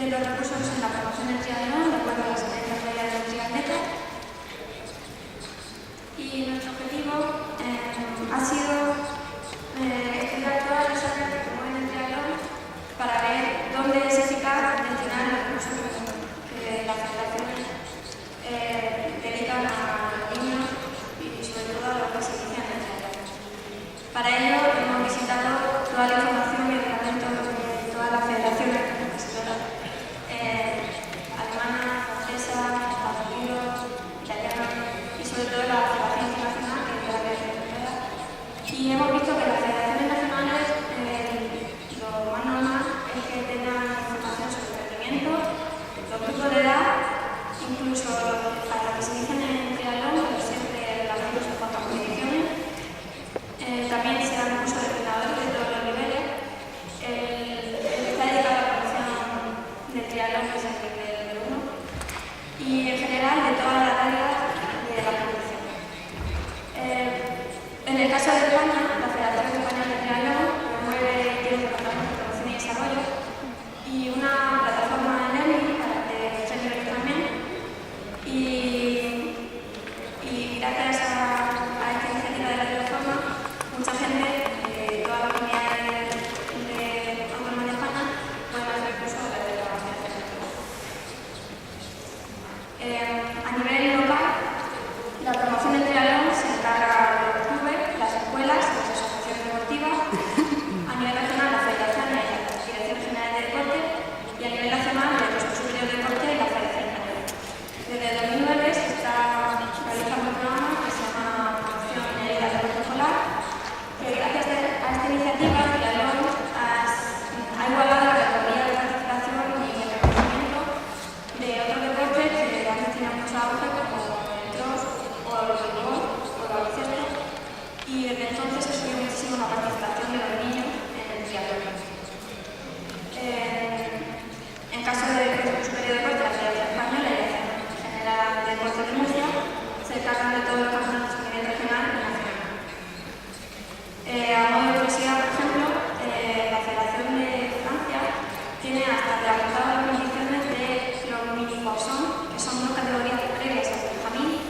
los recursos en la promoción del triatlón, de acuerdo a las experiencias previas del triatleta. Y nuestro objetivo ha sido estudiar todas las áreas que promueven el triatlón para ver dónde es eficaz destinar los recursos que las federaciones dedican a los niños y sobre todo a los que se inician en el triatlón. Para ello hemos visitado toda la información y reglamentos de todas las federaciones alemana, francesa, Estados Unidos, italiana y sobre todo la Federación Internacional, que es la que es europea. Y hemos visto que las federaciones nacionales lo más normal es que tengan información sobre el rendimiento, los grupos de edad, incluso para que se inicien en el triatlón, pero siempre relacionados en cuanto a competiciones. También se dan cursos de entrenadores de todos los niveles. El que está dedicado a la promoción del triatlón, que es el nivel 1, y en general de todas las áreas de la competición. En el caso de España, la Federación Española de Triatlón promueve y tiene un departamento de promoción y desarrollo y una plataforma de learning de muchos niveles también. Y gracias a esta iniciativa de la plataforma, mucha gente de todas las comunidades autónomas de España pueden hacer cursos de la Federación. A nivel local, la promoción del triatlón se encarga de los clubes, las escuelas, las asociaciones deportivas, a nivel nacional las federaciones y las direcciones generales de deporte, y a nivel nacional el Consejo Superior de Deporte y la Federación Española. Desde 2009 se está realizando un programa que se llama Promoción y Ayuda al Deporte Escolar, que gracias a esta iniciativa el triatlón ha igualado la categoría de participación y el reconocimiento de otros deportes que antes tenían mucho auge, como el cross o el voleibol o el baloncesto, y desde entonces ha subido muchísimo la participación de los niños en el triatlón. En caso del Consejo Superior de Deporte, la Federación Española y la Federación General de Deportes de Murcia se encargan de todos los campeonatos a nivel regional y nacional. A modo de curiosidad, por ejemplo, la Federación de Francia tiene hasta realizadas las competiciones de los mini poissons, que son dos categorías previas al Benjamín,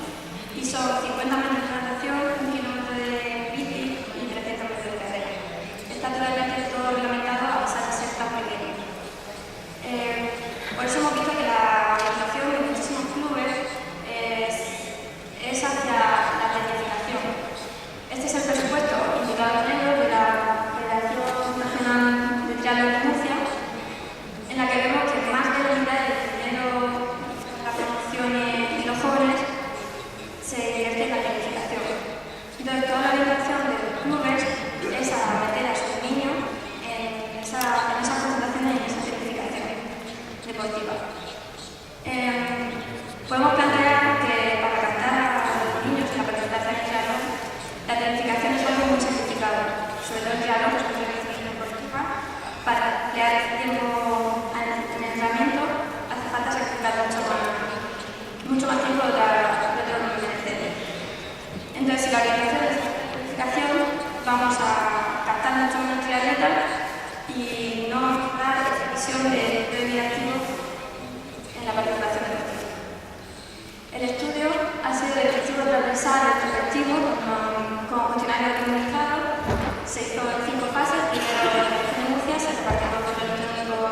y son 50 metros de natación, 1 kilómetro de bici y 300 metros de carrera. Está totalmente todo reglamentado a pesar de ser tan pequeño. Por eso hemos visto que la organización de muchísimos clubes es hacia la tecnificación. Este es el presupuesto indicado en ello de la Federación Nacional de Triatlón de Murcia, en la que vemos que más de la mitad del dinero de la promoción y los jóvenes se invierte en la tecnificación. Entonces, toda la orientación de los clubes es a meter a sus niños en esa presentación y en esa tecnificación deportiva. Podemos plantear que para captar a los niños en la presentación del triatlón, la tecnificación es algo muy simplificado, sobre todo el triatlón, que es una disciplina deportiva. Para emplear el tiempo en el entrenamiento hace falta sacrificar mucho más tiempo de lo que merece. Entonces, si la orientación es la tecnificación, vamos a captar mucho menos triatletas y no vamos a dar esa visión de vida activo en la participación deportiva. El estudio ha sido de objetivo transversal retrospectivo con cuestionario automatizado. Se hizo en 5 fases. Primero, en la región de Murcia se repartió por el electrónico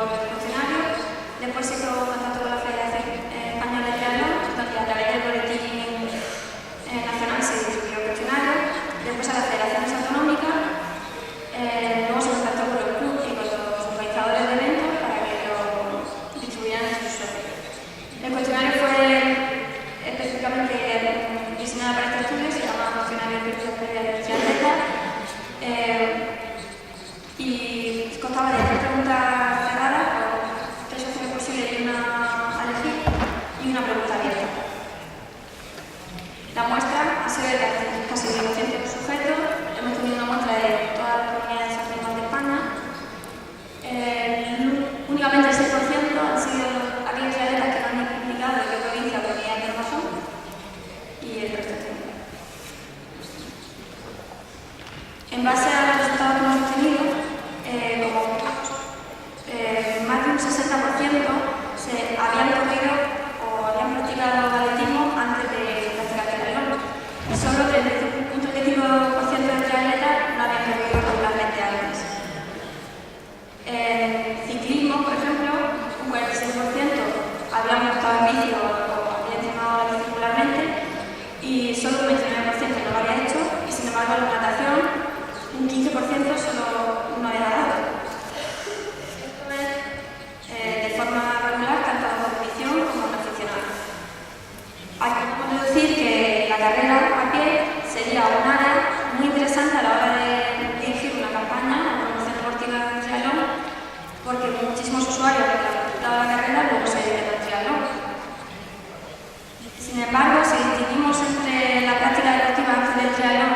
solo no era dado. Esto es de forma regular tanto en competición como en aficionado. Aquí podemos decir que la carrera a pie sería un área muy interesante a la hora de dirigir una campaña o promoción deportiva de triatlón, porque muchísimos usuarios que han practicado la carrera luego se dedican al triatlón. Sin embargo, si distinguimos entre la práctica deportiva del triatlón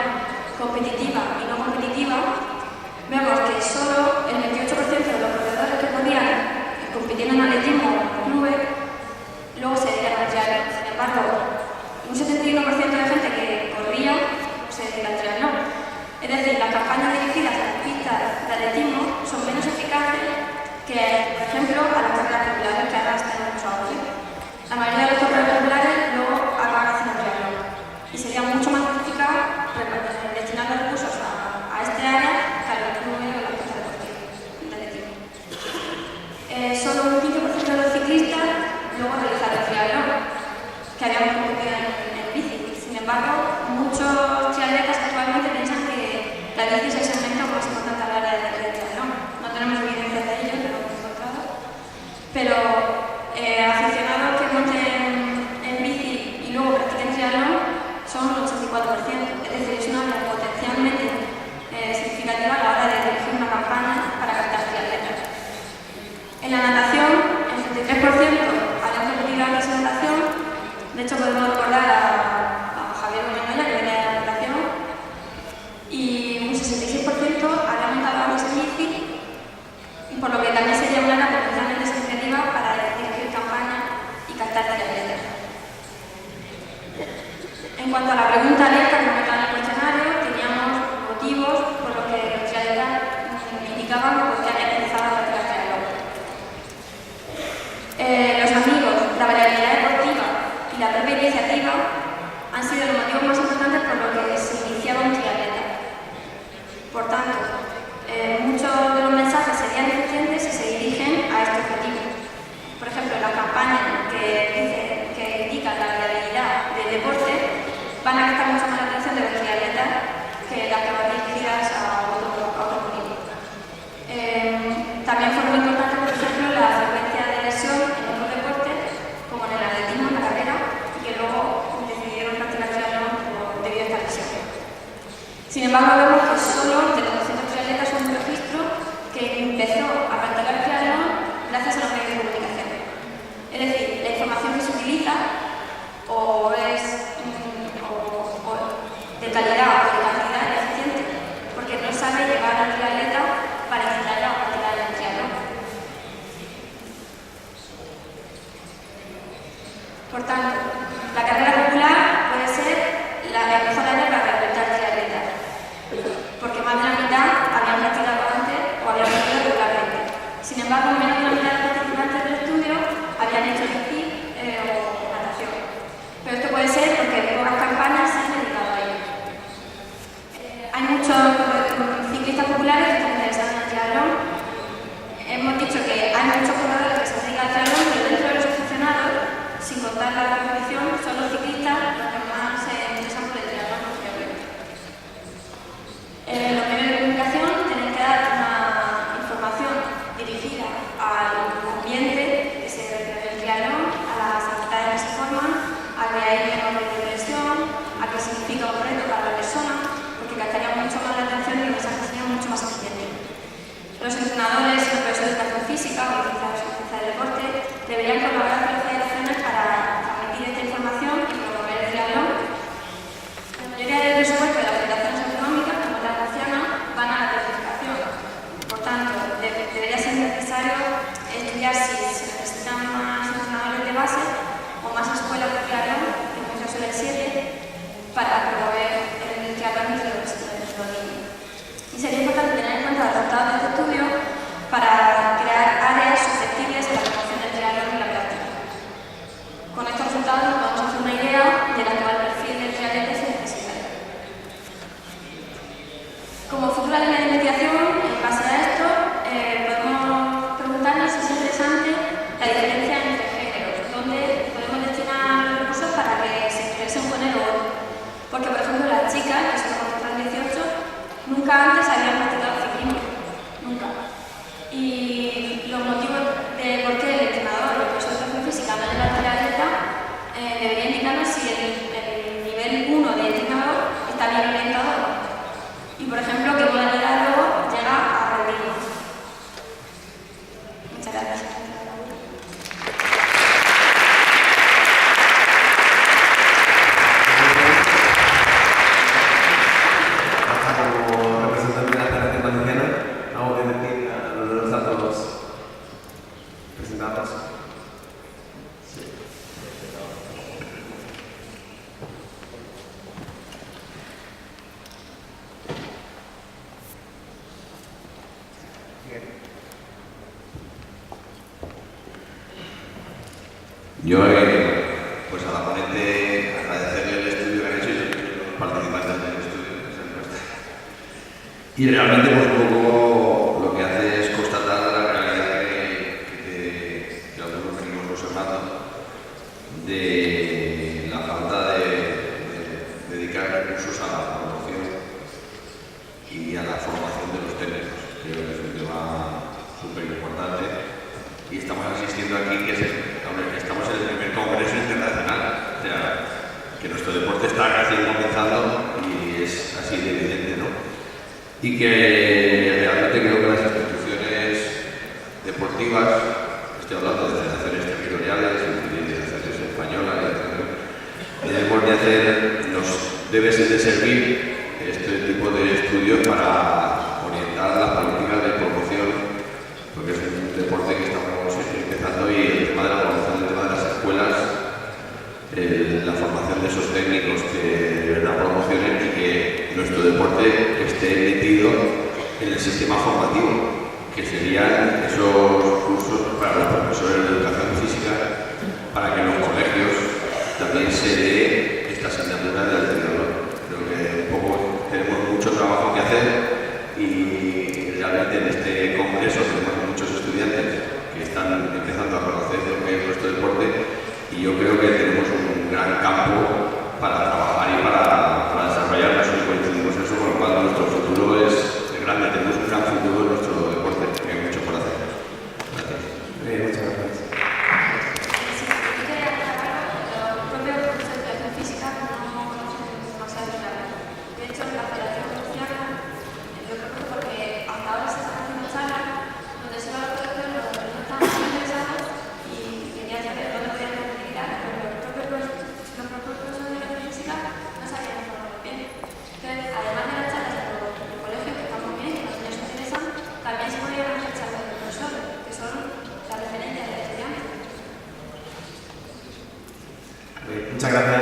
competitiva y no competitiva, vemos que solo el 28% de los corredores que podían competir en atletismo o en clubes luego se dedican al triatlón. Sin embargo, un 71% de gente que corría se dedica al triatlón. Es decir, las campañas dirigidas a las pistas de atletismo son menos eficaces que, por ejemplo, a las carreras populares que ahora están mucho auge. La mayoría de los corredores populares luego acaban haciendo triatlón y sería mucho más eficaz destinar los recursos a este área que a los clubes o las pistas deportivas de atletismo. Solo un 15% de los ciclistas luego realizaron triatlón, que habíamos competido en bici. Sin embargo, muchos triatletas actualmente piensan que la bici es el segmento más importante a la hora de triatlón. No tenemos evidencia de ello, pero lo hemos encontrado. Pero aficionados que monten en bici y luego practiquen triatlón son un 84%. Es decir, es una área potencialmente significativa a la hora de dirigir una campaña para captar triatletas. En la natación, el 33% habían competido antes en natación. De hecho, podemos recordar a Javier Domenoya, que viene de la natación, y un 66% había montado antes en bici, por lo que también sería una área potencialmente significativa para dirigir campañas y captar triatletas. En cuanto a la pregunta abierta que nos en el cuestionario, teníamos motivos por los que los triatletas indicaban por qué habían empezado a practicar triatlón. Los amigos, la variabilidad deportiva y la propia iniciativa han sido los motivos más importantes por los que se iniciaba un triatleta. Por tanto, muchos de los mensajes serían eficientes si se dirigen a este objetivo. Por ejemplo, las campañas que indican la variabilidad del deporte van a captar mucho más la atención de los triatletas que las que van dirigidas a otro público. También fue muy importante, por ejemplo, la frecuencia de lesión en otros deportes, como en el atletismo, en la carrera, y que luego decidieron practicar triatlón debido a esta lesión. Sin embargo, vemos que solo de los 200 triatletas hubo un registro que empezó a practicar triatlón gracias a los medios de comunicación. Es decir, la información que se utiliza o es de calidad o de cantidad eficiente, porque no sabe llevar al triatleta para incitarle a practicar el triatlón. Por tanto, la carrera popular puede ser la mejor área para reclutar triatletas, porque más de la mitad habían practicado antes o habían practicado regularmente. Sin embargo, menos de la mitad de los participantes del estudio habían hecho bici o natación. Pero esto puede ser porque pocas campañas se han dedicado a ello. Hay muchos ciclistas populares que están interesados en el triatlón. Hemos dicho que hay muchos corredores que se dedican al triatlón, pero dentro de los aficionados, sin contar la competición, son los ciclistas los que más se interesan por el triatlón posteriormente. Los medios de comunicación tienen que dar una información dirigida al ambiente que se refiere al triatlón, a las actividades que se forman, a que hay menos depresión, a que significa un reto para la persona, porque captaría mucho más la atención y el mensaje sería mucho más eficiente. Los entrenadores y los profesores de educación física o licenciados en ciencia del deporte deberían colaborar con las federaciones para transmitir esta información y promover el triatlón. La mayoría del presupuesto de las federaciones autonómicas, como la nacional, van a la planificación. Por tanto, debería ser necesario estudiar si se necesitan más entrenadores de base o más escuelas de triatlón, que en muchos suelen 7, para promover el triatlón entre los niños. Y sería importante tener en cuenta los resultados de este estudio para crear áreas susceptibles a la promoción del triatlón y la práctica. Con estos resultados nos podemos hacer una idea del actual perfil del triatleta y sus necesidades. Como futura línea de investigación, en base a esto, podemos preguntarnos si es interesante la diferencia entre géneros, donde podemos destinar recursos para que se interesen un género u otro. Porque, por ejemplo, las chicas, que son los 18, nunca antes habían practicado debería indicarnos si el nivel 1 de entrenador está bien orientado o no. Y, por ejemplo, qué modalidad luego llega a reunirnos. Muchas gracias. Como representante de la Federación Valenciana, hago que decir a los datos presentados. Yo, pues a la ponente, agradecerle el estudio que han hecho y a los participantes del estudio. Y realmente, pues un poco lo que hace es constatar la realidad que algunos venimos observando de la falta de dedicar recursos a la promoción y a la formación de los técnicos. Creo que es un tema súper importante y estamos asistiendo aquí que estamos en el primer congreso internacional, o sea, que nuestro deporte está recién comenzando y es así de evidente, ¿no? Y que realmente creo que las instituciones deportivas, estoy hablando de federaciones territoriales y de federaciones españolas, debemos de hacer, debe ser de servir este tipo de estudios para orientar las políticas de promoción, porque es un deporte que estamos empezando y el tema de la promoción, el tema de las escuelas, la formación de esos técnicos que de verdad promocionen y que nuestro deporte esté metido en el sistema formativo, que serían esos cursos para los profesores de educación física, para que en los colegios también se dé esta asignatura del entrenador. Creo que un poco tenemos mucho trabajo que hacer y realmente en este congreso tenemos muchos estudiantes que están empezando a conocer lo que es nuestro deporte y yo creo que tenemos un gran campo para trabajar y para desarrollarnos y coincidimos eso, con lo cual nuestro futuro es grande, tenemos un gran futuro en nuestro deporte, que hay mucho por hacer. Gracias. Muchas gracias. Yo quería aclarar que los propios profesores de educación física no conocen demasiado claro. De hecho, la Federación Valenciana, yo creo que porque hasta ahora se están haciendo charlas donde se va a la producción, los que no estaban muy interesados y querían saber dónde podían practicar, pero los propios profesores de educación física no sabían informarlo bien. Entonces, además de las charlas de los colegios, que están muy bien, que a los niños les interesan, también se podrían hacer charlas de profesores, que son la referencia del estudiante. Muchas gracias.